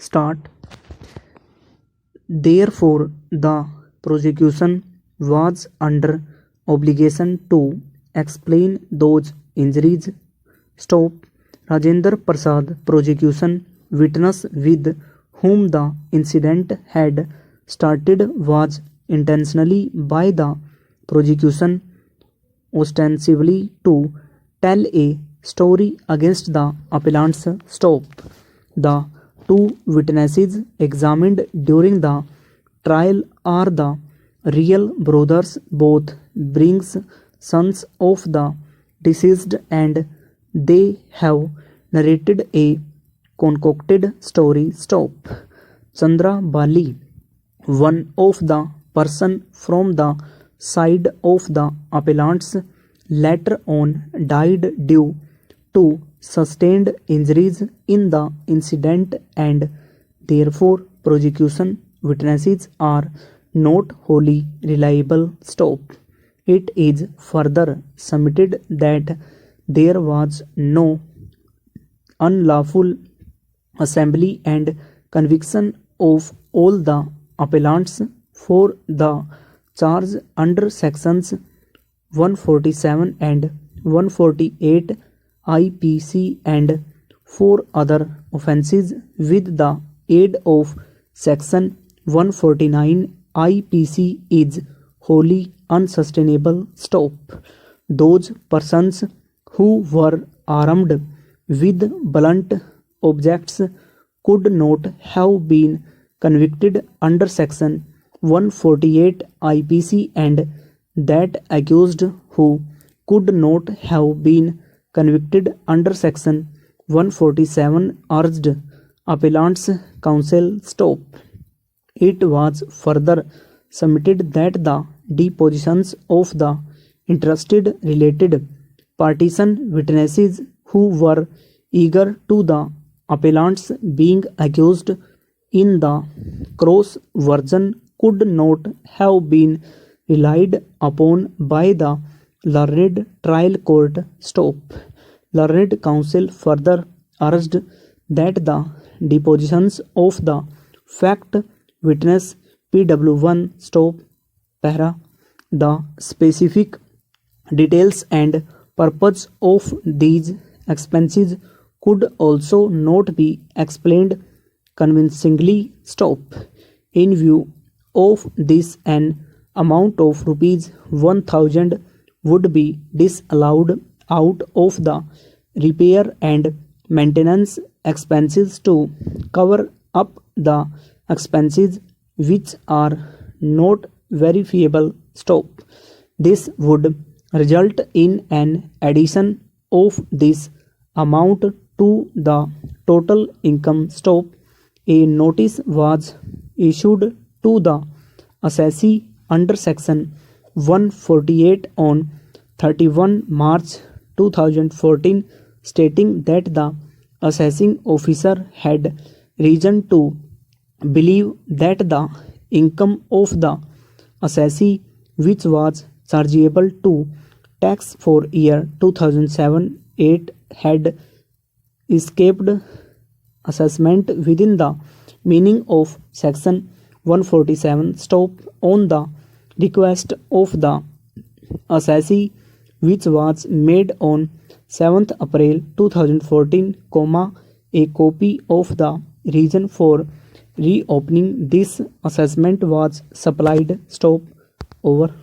Start. Therefore, the prosecution was under obligation to explain those injuries. Stop. Rajendra Prasad, prosecution witness with whom the incident had started, was intentionally by the prosecution ostensibly to tell a story against the appellants. Stop. The two witnesses examined during the trial are the real brothers, both Briggs sons of the deceased, and they have narrated a concocted story. Stop. Chandra Bali, one of the person from the side of the appellants, later on died due to sustained injuries in the incident, and therefore prosecution witnesses are not wholly reliable. Stop. It is further submitted that there was no unlawful assembly and conviction of all the appellants for the charge under sections 147 and 148 IPC and for other offences with the aid of section 149 IPC is wholly unsustainable. Stop. Those persons who were armed with blunt objects could not have been convicted under section 148 IPC, and that accused who could not have been convicted under section 147 urged appellant's counsel. Stop. It was further submitted that the depositions of the interested related partisan witnesses who were eager to the appellants being accused in the cross version could not have been relied upon by the learned trial court. Stop. Learned counsel further urged that the depositions of the fact witness PW1 stop para the specific details and purpose of these expenses could also not be explained convincingly. Stop. In view of this, an amount of rupees 1000 would be disallowed out of the repair and maintenance expenses to cover up the expenses which are not verifiable. Stop. This would result in an addition of this amount to the total income. Stop. A notice was issued to the assessee under section 148 on 31 March 2014 stating that the assessing officer had reason to believe that the income of the assessee, which was chargeable to tax for year 2007-8, had escaped assessment within the meaning of section 147. Stop. On the request of the assessee, which was made on 7th April 2014, a copy of the reason for reopening this assessment was supplied. Stop. Over.